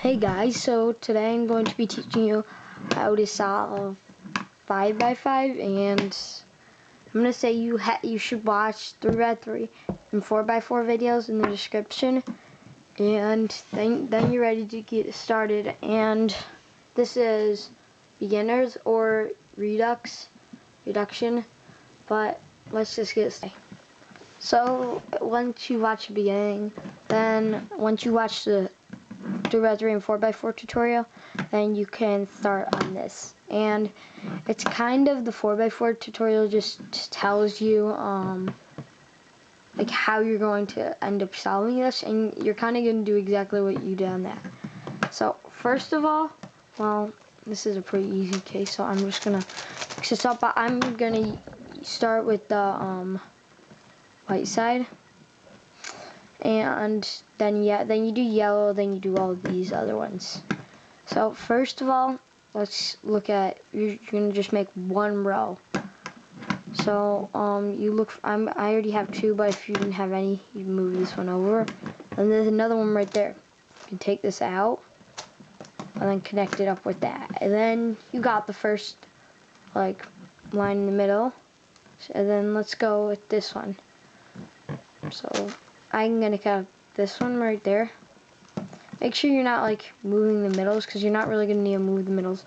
Hey guys, so today I'm going to be teaching you how to solve 5 by 5, and I'm going to say you should watch 3 by 3 and 4 by 4 videos in the description, and then you're ready to get started. And this is beginners or reduction, but let's just get started. So once you watch the beginning, then once you watch the 3 by 3 and 4 by 4 tutorial, then you can start on this. And it's kind of the 4 by 4 tutorial just tells you like how you're going to end up solving this, and you're kind of going to do exactly what you did on that. So first of all, well, this is a pretty easy case, so I'm just gonna fix this up. I'm gonna start with the white side, and then you do yellow, then you do all of these other ones. So first of all, let's look at, you're gonna just make one row. So you look, I already have 2, but if you didn't have any, you move this one over, and there's another one right there. You can take this out and then connect it up with that, and then you got the first like line in the middle. And then let's go with this one. So I'm gonna cut this one right there. Make sure you're not like moving the middles, because you're not really gonna need to move the middles.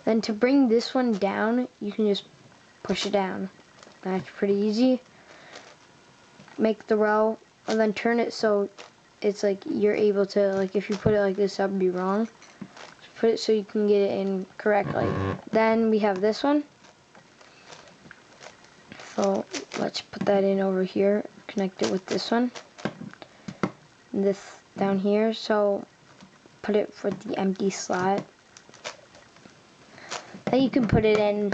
Then to bring this one down, you can just push it down. That's pretty easy. Make the row, and then turn it so it's like you're able to, like, if you put it like this, that would be wrong. Just put it so you can get it in correctly. Then we have this one. So let's put that in over here. Connect it with this one. And this down here. So put it for the empty slot. Then you can put it in,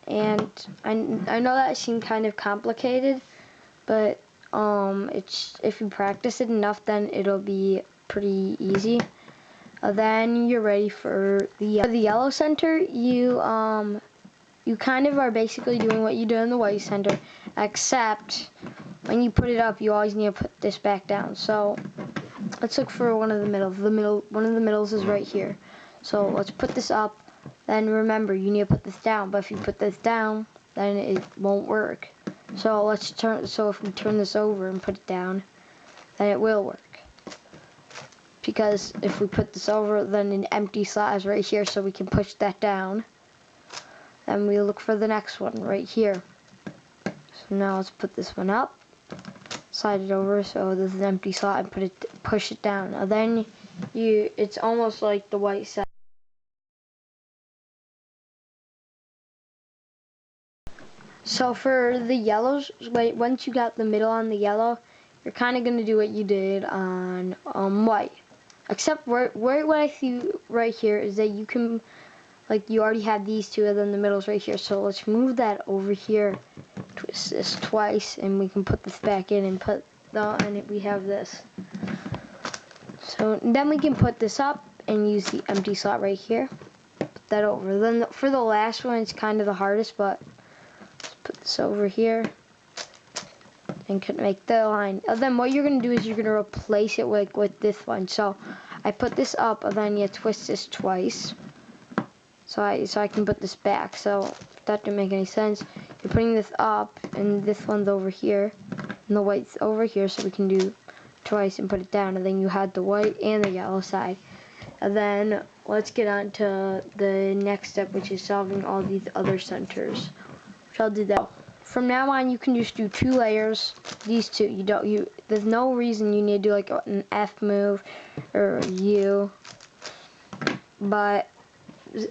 and I know that seemed kind of complicated, but it's, if you practice it enough, then it'll be pretty easy. Then you're ready for the yellow center. You kind of are basically doing what you do in the white center, except when you put it up, you always need to put this back down. So let's look for one of the middles. One of the middles is right here. So let's put this up. Then remember, you need to put this down. But if you put this down, then it won't work. So let's turn. So if we turn this over and put it down, then it will work. Because if we put this over, then an empty slot is right here, so we can push that down. Then we look for the next one right here. So now let's put this one up, slide it over so there's an empty slot, and push it down. Now then it's almost like the white side. So for the yellows, once you got the middle on the yellow, you're kind of going to do what you did on white. Except what I see right here is that you can, like, you already have these two, and then the middle's right here. So let's move that over here, twist this twice, and we can put this back in and we have this. So then we can put this up and use the empty slot right here. Put that over. Then for the last one, it's kind of the hardest, but let's put this over here and can make the line. And then what you're gonna do is you're gonna replace it with this one. So I put this up, and then you twist this twice. So I can put this back. So if that didn't make any sense, you're putting this up, and this one's over here, and the white's over here, so we can do twice and put it down, and then you had the white and the yellow side. And then let's get on to the next step, which is solving all these other centers, which I'll do that. From now on, you can just do 2 layers. These two, there's no reason you need to do like an F move or a U, but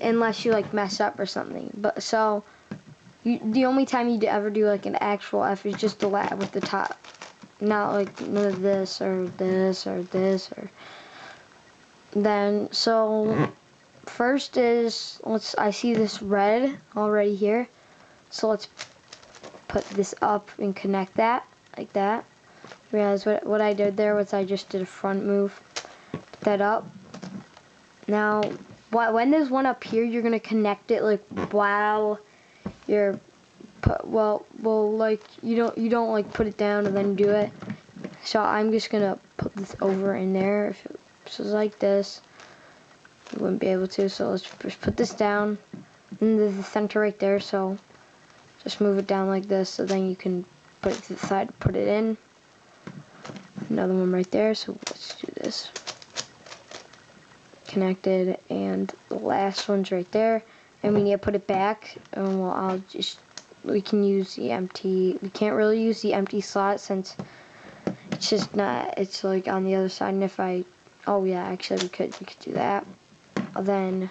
unless you like mess up or something. But so the only time you'd ever do like an actual F is just the lab with the top, not like none of this or this or this or then. So first is, I see this red already here, so let's put this up and connect that like that. Realize what I did there was I just did a front move. Put that up. Now when there's one up here, you're gonna connect it like while you're like you don't like put it down and then do it. So I'm just gonna put this over in there. If it was like this, You wouldn't be able to, so let's just put this down. And there's the center right there, so just move it down like this, so then you can put it to the side, put it in. Another one right there, so let's do this. Connected, and the last one's right there. And we need to put it back, and well, we can use the empty, we can't really use the empty slot since it's just not, it's like on the other side, and if oh yeah, actually we could do that. I'll then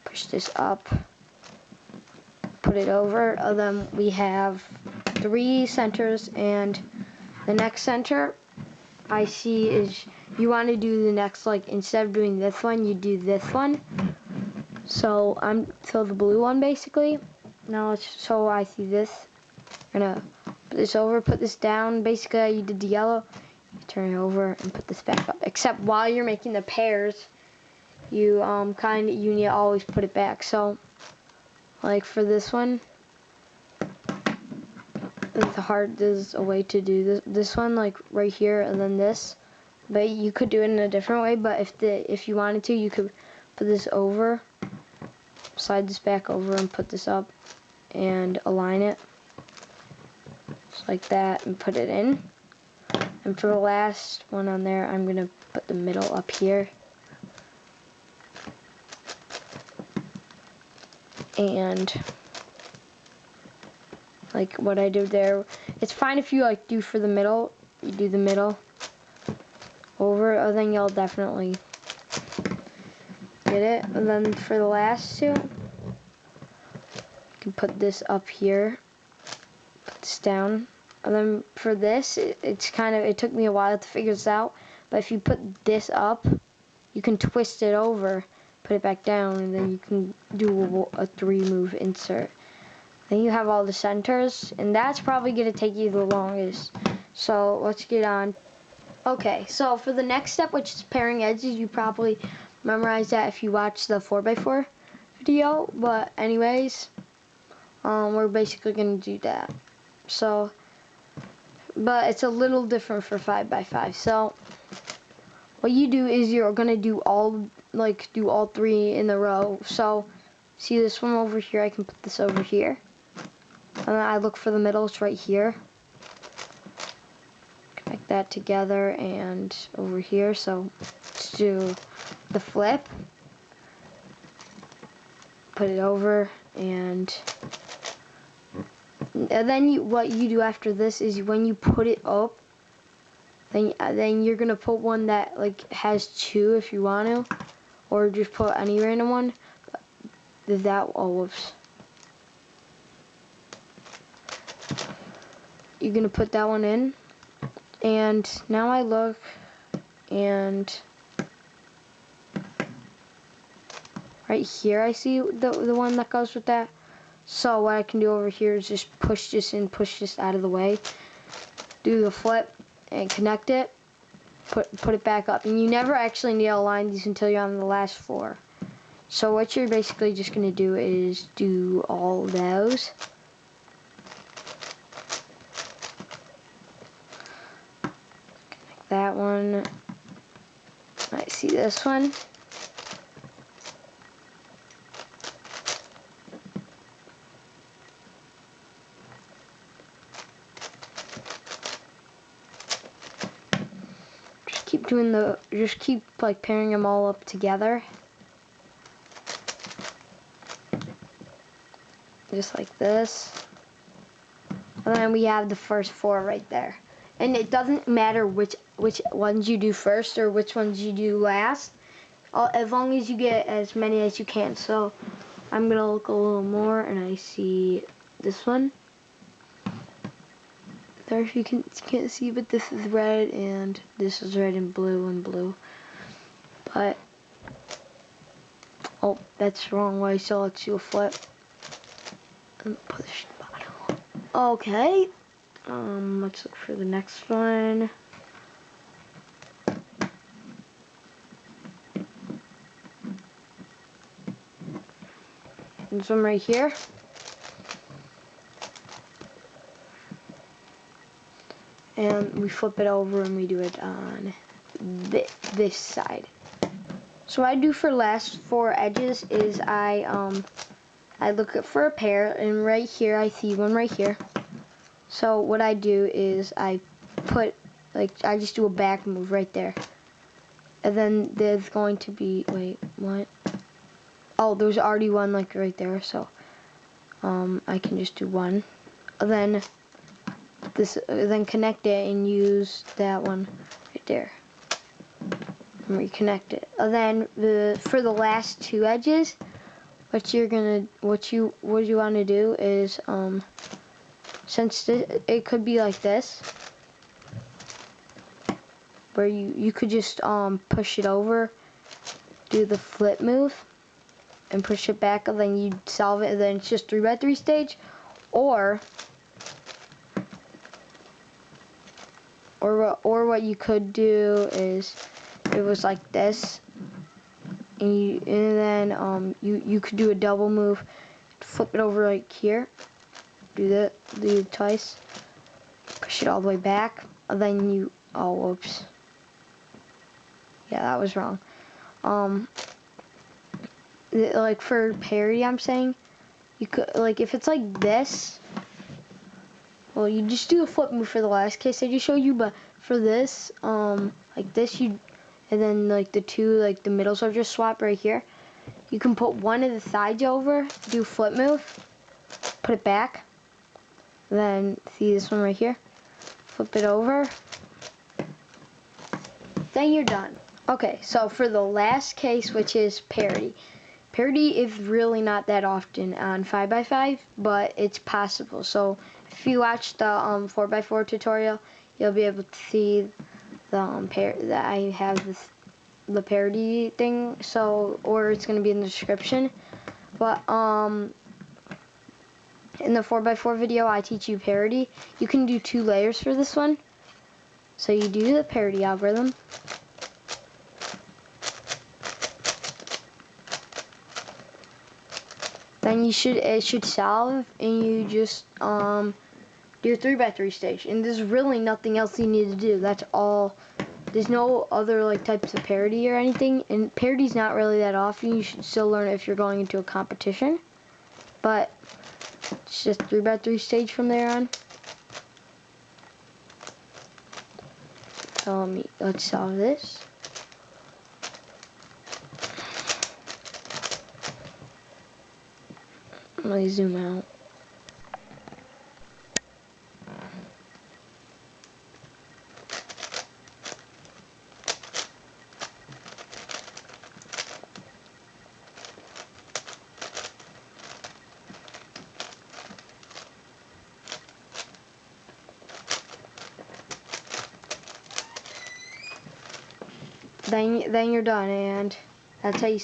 push this up, put it over, and then we have 3 centers, and the next center I see is you want to do the next, like instead of doing this one, you do this one. So the blue one basically. Now so I see this. I'm gonna put this over, put this down. Basically, you did the yellow. You turn it over and put this back up. Except while you're making the pairs, you you need to always put it back. So, like for this one, there's a way to do this one, like right here, and then this. But you could do it in a different way. But if you wanted to, you could put this over, slide this back over, and put this up, and align it just like that, and put it in. And for the last one on there, I'm gonna put the middle up here. And like what I did there, it's fine if you like do for the middle, you do the middle over, or then you'll definitely get it. And then for the last 2, you can put this up here, put this down. And then for this, it took me a while to figure this out, but if you put this up, you can twist it over, put it back down, and then you can do a 3-move insert. Then you have all the centers, and that's probably going to take you the longest. So let's get on. Okay, so for the next step, which is pairing edges, you probably memorized that if you watched the 4x4 video. But anyways, we're basically going to do that. So, but it's a little different for 5x5. So what you do is you're going to do all 3 in a row. So see this one over here, I can put this over here. And then I look for the middle, it's right here. Connect that together and over here. So let's do the flip. Put it over, and then what you do after this is when you put it up, then you're gonna put one that like has 2 if you want to, or just put any random one. Whoops. You're gonna put that one in, and now I look, and right here I see the one that goes with that. So what I can do over here is just push this in, push this out of the way, do the flip, and connect it, put it back up. And you never actually need to align these until you're on the last 4. So what you're basically just gonna do is do all those. That one, I see this one. Just keep like pairing them all up together. Just like this. And then we have the first 4 right there. And it doesn't matter which ones you do first or which ones you do last, as long as you get as many as you can. So I'm gonna look a little more, and I see this one. There, if you can't see, but this is red, and this is red and blue. But oh, that's the wrong way. So let's do a flip and push the bottom. Okay. Let's look for the next one. This one right here. And we flip it over and we do it on this side. So what I do for last 4 edges is I look for a pair, and right here I see one right here. So what I do is I put, like, I just do a back move right there. And then there's going to be, wait, what? Oh, there's already one like right there, so I can just do one. And then then connect it and use that one right there. And reconnect it. And then for the last 2 edges, what you want to do is since it could be like this, where you could just push it over, do the flip move, and push it back, and then you solve it, and then it's just 3x3 stage, or what you could do is it was like this, and then you could do a double move, flip it over like here, do it twice, push it all the way back, and then oh whoops, yeah, that was wrong. Like for parody, I'm saying, you could, like, if it's like this, well, you just do a flip move for the last case I just showed you, but for this, like this, and then like the middles are just swap right here. You can put one of the sides over, do a flip move, put it back, then see this one right here, flip it over, then you're done. Okay, so for the last case, which is parody. Parody is really not that often on 5x5, but it's possible. So if you watch the 4x4 tutorial, you'll be able to see the that I have the parody thing. So, or it's gonna be in the description. But in the 4x4 video, I teach you parody. You can do 2 layers for this one. So you do the parody algorithm. Then it should solve, and you just do a 3x3 stage. And there's really nothing else you need to do. That's all. There's no other like types of parody or anything. And parody's not really that often. You should still learn it if you're going into a competition. But it's just 3x3 stage from there on. So let's solve this. Let me zoom out. Then you're done, and that's how you